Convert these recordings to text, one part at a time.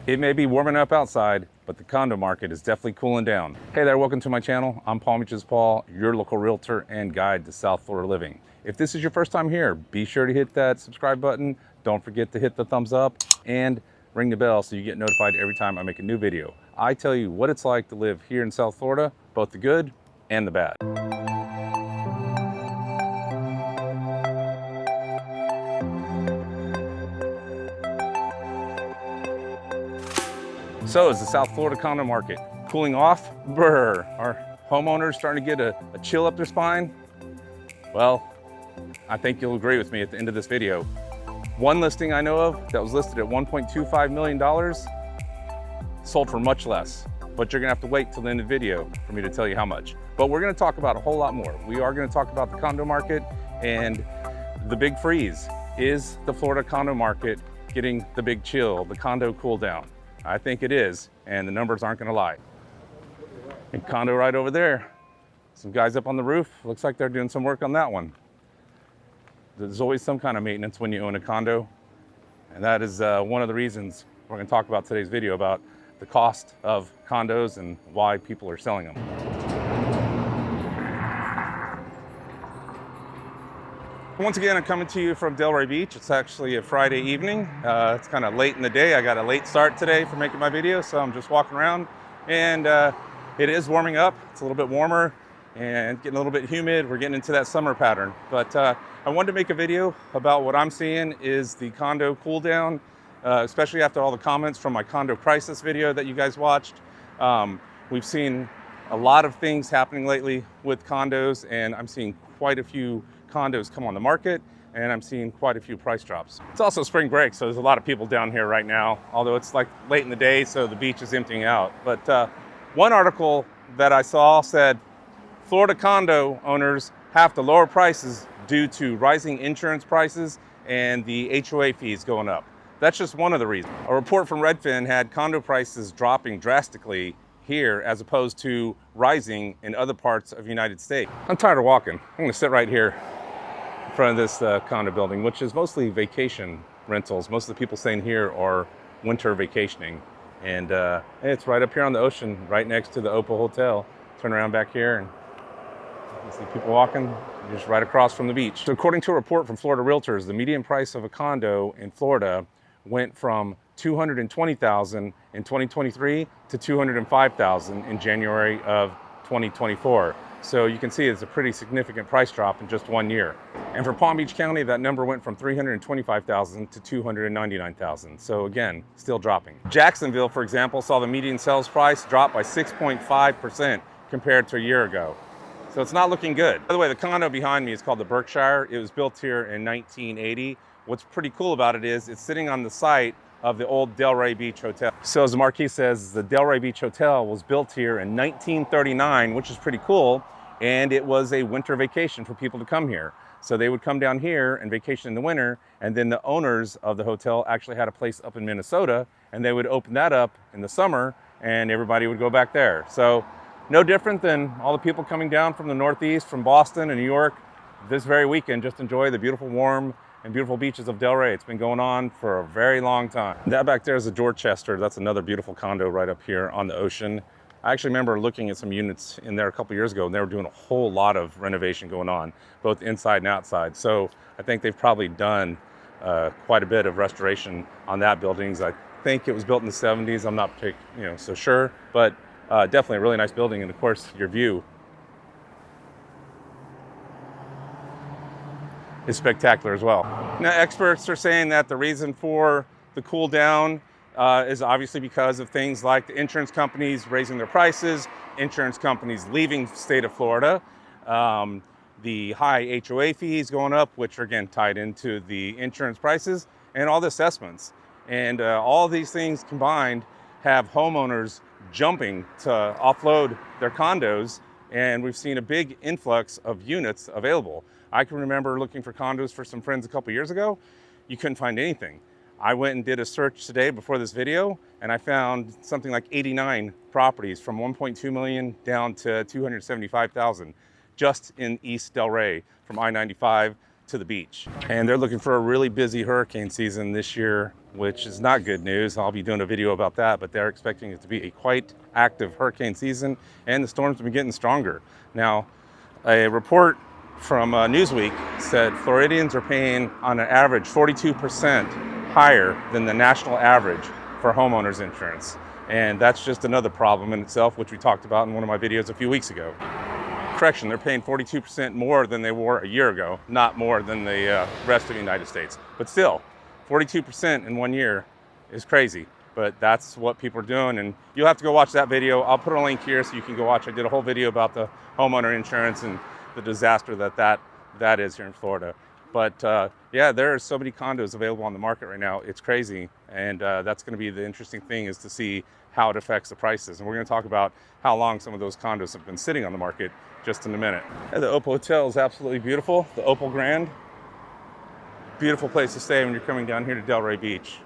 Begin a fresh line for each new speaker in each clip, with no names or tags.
It may be warming up outside, but the condo market is definitely cooling down. Hey there, welcome to my channel. I'm palmbeachespaul, your local realtor and guide to South Florida living. If this is your first time here, be sure to hit that subscribe button. Don't forget to hit the thumbs up and ring the bell so you get notified every time I make a new video. I tell you what it's like to live here in South Florida, both the good and the bad. So is the South Florida condo market cooling off? Brr. Are homeowners starting to get a chill up their spine? Well, I think you'll agree with me at the end of this video. One listing I know of that was listed at $1.25 million sold for much less, but you're gonna have to wait till the end of the video for me to tell you how much. But we're gonna talk about a whole lot more. We are gonna talk about the condo market and the big freeze. Is the Florida condo market getting the big chill, the condo cool down? I think it is, and the numbers aren't gonna lie. And condo right over there. Some guys up on the roof. Looks like they're doing some work on that one. There's always some kind of maintenance when you own a condo. And that is one of the reasons we're gonna talk about today's video, about the cost of condos and why people are selling them. Once again, I'm coming to you from Delray Beach. It's actually a Friday evening. It's kind of late in the day. I got a late start today for making my video, so I'm just walking around. And it is warming up. It's a little bit warmer and getting a little bit humid. We're getting into that summer pattern. But I wanted to make a video about what I'm seeing is the condo cool down, especially after all the comments from my condo crisis video that you guys watched. We've seen a lot of things happening lately with condos, and I'm seeing quite a few condos come on the market, and I'm seeing quite a few price drops. It's also spring break, so there's a lot of people down here right now, although it's like late in the day, so the beach is emptying out. But one article that I saw said Florida condo owners have to lower prices due to rising insurance prices and the HOA fees going up. That's just one of the reasons. A report from Redfin had condo prices dropping drastically here as opposed to rising in other parts of the United States. I'm tired of walking. I'm gonna sit right here in front of this condo building, which is mostly vacation rentals. Most of the people staying here are winter vacationing. And it's right up here on the ocean, right next to the Opal Hotel. Turn around back here and you see people walking just right across from the beach. So according to a report from Florida Realtors, the median price of a condo in Florida went from $220,000 in 2023 to $205,000 in January of 2024. So you can see it's a pretty significant price drop in just 1 year. And for Palm Beach County, that number went from $325,000 to $299,000. So again, still dropping. Jacksonville, for example, saw the median sales price drop by 6.5% compared to a year ago. So it's not looking good. By the way, the condo behind me is called the Berkshire. It was built here in 1980. What's pretty cool about it is it's sitting on the site of the old Delray Beach Hotel. So as the marquee says, the Delray Beach Hotel was built here in 1939, which is pretty cool. And it was a winter vacation for people to come here. So they would come down here and vacation in the winter. And then the owners of the hotel actually had a place up in Minnesota, and they would open that up in the summer and everybody would go back there. So no different than all the people coming down from the Northeast, from Boston and New York this very weekend, just enjoy the beautiful, warm, and beautiful beaches of Delray. It's been going on for a very long time. That back there is a Dorchester. That's another beautiful condo right up here on the ocean. I actually remember looking at some units in there a couple years ago, and they were doing a whole lot of renovation going on, both inside and outside. So I think they've probably done quite a bit of restoration on that building. I think it was built in the 70s. I'm not so sure, but definitely a really nice building. And of course, your view is spectacular as well. Now, experts are saying that the reason for the cool down is obviously because of things like the insurance companies raising their prices, insurance companies leaving the state of Florida, the high HOA fees going up, which are again tied into the insurance prices, and all the assessments. And all these things combined have homeowners jumping to offload their condos, and we've seen a big influx of units available. I can remember looking for condos for some friends a couple years ago. You couldn't find anything. I went and did a search today before this video, and I found something like 89 properties from 1.2 million down to 275,000 just in East Delray, from I-95 to the beach. And they're looking for a really busy hurricane season this year, which is not good news. I'll be doing a video about that, but they're expecting it to be a quite active hurricane season, and the storms have been getting stronger. Now, a report from Newsweek said Floridians are paying on an average 42% higher than the national average for homeowners insurance. And that's just another problem in itself, which we talked about in one of my videos a few weeks ago. Correction, they're paying 42% more than they were a year ago, not more than the rest of the United States. But still, 42% in 1 year is crazy. But that's what people are doing, and you'll have to go watch that video. I'll put a link here so you can go watch. I did a whole video about the homeowner insurance and the disaster that is here in Florida. But yeah, there are so many condos available on the market right now. It's crazy, and that's going to be the interesting thing, is to see how it affects the prices. And we're going to talk about how long some of those condos have been sitting on the market just in a minute. And the Opal Hotel is absolutely beautiful. The Opal Grand, beautiful place to stay when you're coming down here to Delray Beach.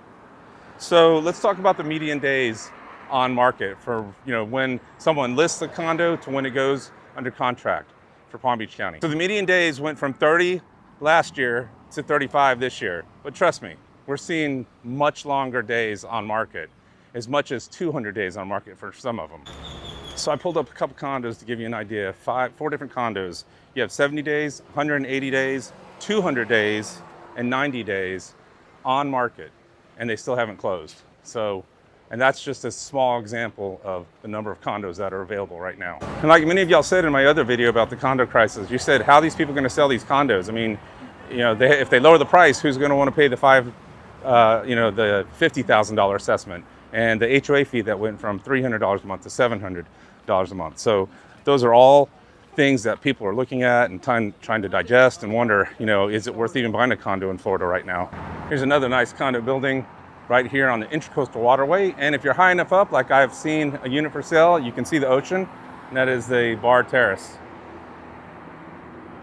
So let's talk about the median days on market for, when someone lists a condo to when it goes under contract for Palm Beach County. So the median days went from 30 last year to 35 this year. But trust me, we're seeing much longer days on market, as much as 200 days on market for some of them. So I pulled up a couple condos to give you an idea. 4 different condos. You have 70 days, 180 days, 200 days, and 90 days on market, and they still haven't closed. And that's just a small example of the number of condos that are available right now. And like many of y'all said in my other video about the condo crisis, you said, how are these people going to sell these condos? I mean, if they lower the price, who's going to want to pay the the $50,000 assessment and the HOA fee that went from $300 a month to $700 a month? So those are all things that people are looking at and trying to digest and wonder, is it worth even buying a condo in Florida right now? Here's another nice condo building right here on the Intracoastal Waterway. And if you're high enough up, like I've seen a unit for sale, you can see the ocean, and that is the Bar Terrace.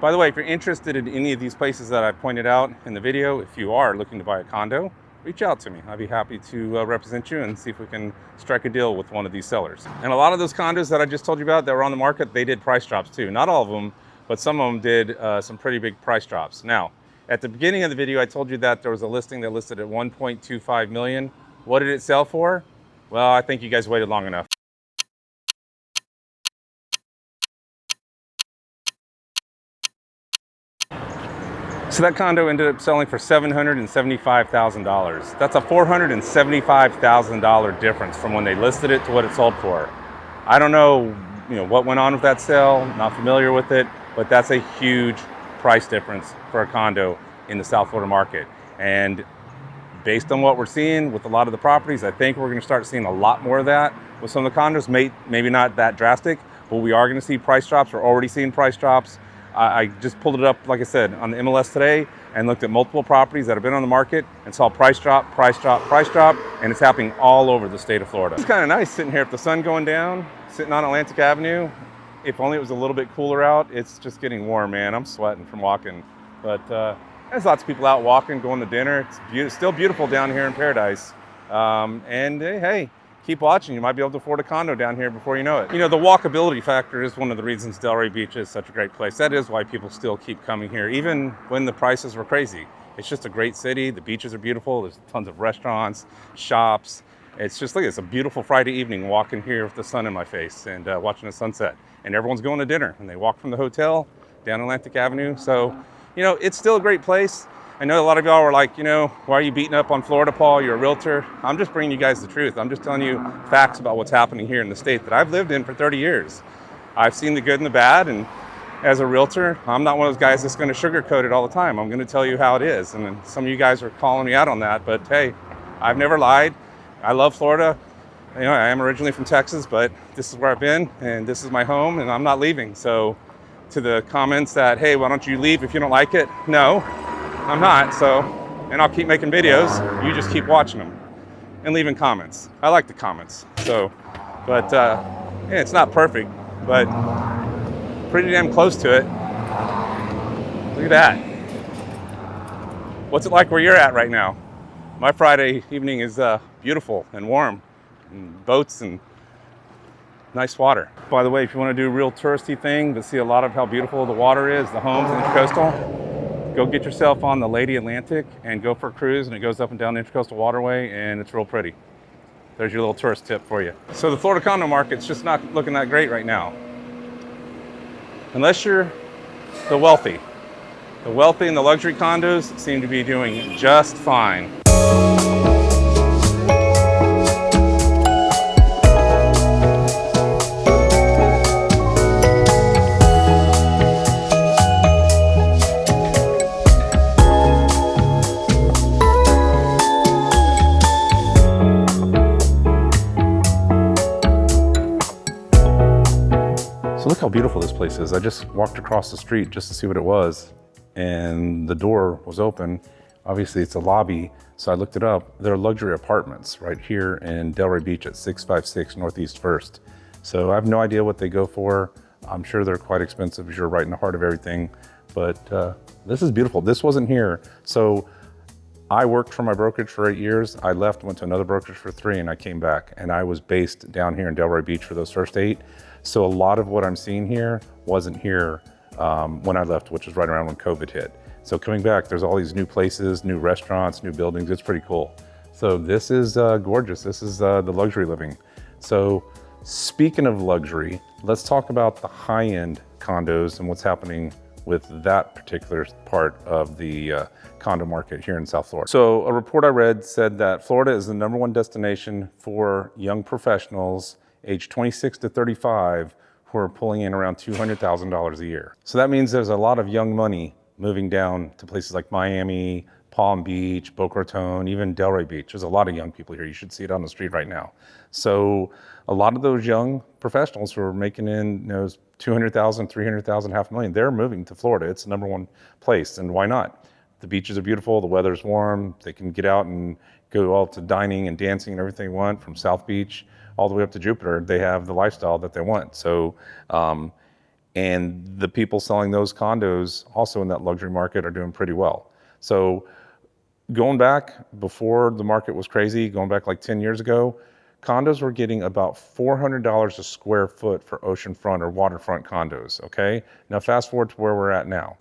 By the way, if you're interested in any of these places that I pointed out in the video, if you are looking to buy a condo, reach out to me. I'd be happy to represent you and see if we can strike a deal with one of these sellers. And a lot of those condos that I just told you about that were on the market, they did price drops too. Not all of them, but some of them did some pretty big price drops. Now, at the beginning of the video, I told you that there was a listing that listed at $1.25 million. What did it sell for? Well, I think you guys waited long enough. So that condo ended up selling for $775,000. That's a $475,000 difference from when they listed it to what it sold for. I don't know, what went on with that sale. Not familiar with it, but that's a huge price difference for a condo in the South Florida market. And based on what we're seeing with a lot of the properties, I think we're going to start seeing a lot more of that with some of the condos. Maybe not that drastic, but we are going to see price drops. We're already seeing price drops. I just pulled it up, like I said, on the MLS today and looked at multiple properties that have been on the market and saw price drop, price drop, price drop, and it's happening all over the state of Florida. It's kind of nice sitting here with the sun going down, sitting on Atlantic Avenue. If only it was a little bit cooler out. It's just getting warm, man. I'm sweating from walking. But there's lots of people out walking, going to dinner. It's still beautiful down here in Paradise. And hey, keep watching. You might be able to afford a condo down here before you know it. The walkability factor is one of the reasons Delray Beach is such a great place. That is why people still keep coming here, even when the prices were crazy. It's just a great city. The beaches are beautiful. There's tons of restaurants, shops. It's just it's a beautiful Friday evening walking here with the sun in my face and watching the sunset. And everyone's going to dinner, and they walk from the hotel down Atlantic Avenue. So, it's still a great place. I know a lot of y'all were like, why are you beating up on Florida, Paul? You're a realtor. I'm just bringing you guys the truth. I'm just telling you facts about what's happening here in the state that I've lived in for 30 years. I've seen the good and the bad, and as a realtor, I'm not one of those guys that's going to sugarcoat it all the time. I'm going to tell you how it is. And then some of you guys are calling me out on that, but hey, I've never lied. I love Florida. I am originally from Texas, but this is where I've been, and this is my home, and I'm not leaving. So to the comments that, hey, why don't you leave if you don't like it? No, I'm not. And I'll keep making videos. You just keep watching them and leaving comments. I like the comments. But it's not perfect, but pretty damn close to it. Look at that. What's it like where you're at right now? My Friday evening is beautiful and warm, and boats and nice water. By the way, if you want to do a real touristy thing but see a lot of how beautiful the water is, the homes, Intracoastal, go get yourself on the Lady Atlantic and go for a cruise, and it goes up and down the Intercoastal Waterway, and it's real pretty. There's your little tourist tip for you. So the Florida condo market's just not looking that great right now. Unless you're the wealthy. The wealthy and the luxury condos seem to be doing just fine. So look how beautiful this place is. I just walked across the street just to see what it was, and the door was open. Obviously it's a lobby, so I looked it up. There are luxury apartments right here in Delray Beach at 656 Northeast 1st. So I have no idea what they go for. I'm sure they're quite expensive because you're right in the heart of everything, but this is beautiful. This wasn't here. So I worked for my brokerage for 8 years. I left, went to another brokerage for 3, and I came back, and I was based down here in Delray Beach for those first 8. So a lot of what I'm seeing here wasn't here when I left, which was right around when COVID hit. So coming back, there's all these new places, new restaurants, new buildings. It's pretty cool. So this is gorgeous. This is the luxury living. So speaking of luxury, let's talk about the high-end condos and what's happening with that particular part of the condo market here in South Florida. So a report I read said that Florida is the #1 destination for young professionals age 26 to 35 who are pulling in around $200,000 a year. So that means there's a lot of young money moving down to places like Miami, Palm Beach, Boca Raton, even Delray Beach. There's a lot of young people here. You should see it on the street right now. So a lot of those young professionals who are making in, $200,000, $300,000, $500,000, they're moving to Florida. It's the #1 place, and why not? The beaches are beautiful, the weather's warm, they can get out and go all to dining and dancing and everything they want from South Beach all the way up to Jupiter. They have the lifestyle that they want. So, and the people selling those condos also in that luxury market are doing pretty well. So going back before the market was crazy, going back like 10 years ago, condos were getting about $400 a square foot for oceanfront or waterfront condos, okay? Now fast forward to where we're at now.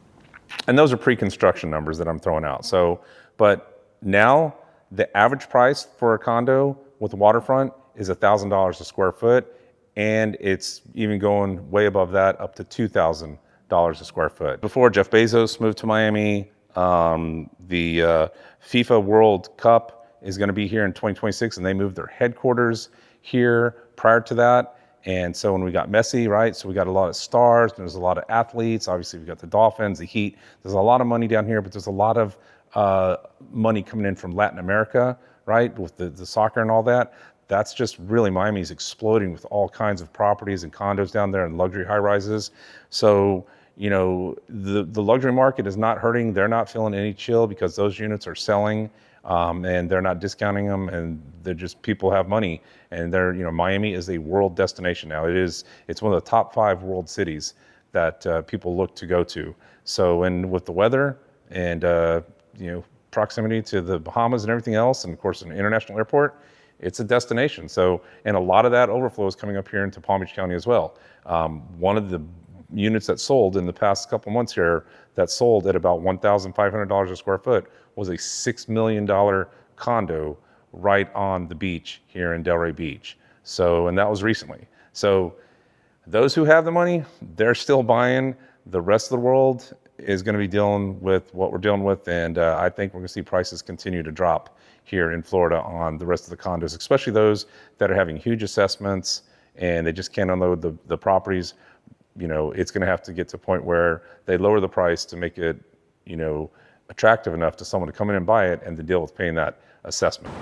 And those are pre-construction numbers that I'm throwing out. So, but now the average price for a condo with waterfront is $1,000 a square foot, and it's even going way above that, up to $2,000 a square foot. Before Jeff Bezos moved to Miami, the FIFA World Cup is gonna be here in 2026, and they moved their headquarters here prior to that. And so when we got Messi, right? So we got a lot of stars, there's a lot of athletes. Obviously we got the Dolphins, the Heat. There's a lot of money down here, but there's a lot of money coming in from Latin America, right? With the soccer and all that. That's just really, Miami's exploding with all kinds of properties and condos down there and luxury high rises. So, the luxury market is not hurting. They're not feeling any chill because those units are selling and they're not discounting them, and they're just, people have money, and Miami is a world destination now. It's one of the top 5 world cities that people look to go to. So, and with the weather and, proximity to the Bahamas and everything else, and of course an international airport, it's a destination. So, and a lot of that overflow is coming up here into Palm Beach County as well. One of the units that sold in the past couple months here that sold at about $1,500 a square foot was a $6 million condo right on the beach here in Delray Beach. So, and that was recently. So those who have the money, they're still buying. The rest of the world is going to be dealing with what we're dealing with, and I think we're going to see prices continue to drop here in Florida on the rest of the condos, especially those that are having huge assessments and they just can't unload the properties. It's going to have to get to a point where they lower the price to make it, attractive enough to someone to come in and buy it and to deal with paying that assessment.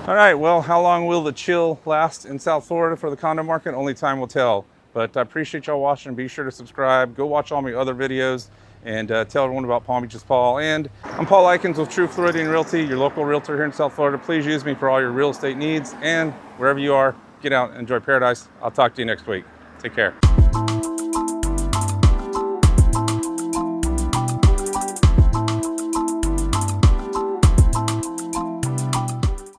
All right, well, how long will the chill last in South Florida for the condo market? Only time will tell. But I appreciate y'all watching. Be sure to subscribe. Go watch all my other videos, and tell everyone about Palm Beaches Paul. And I'm Paul Lykins with True Floridian Realty, your local realtor here in South Florida. Please use me for all your real estate needs, and wherever you are, get out and enjoy paradise. I'll talk to you next week. Take care.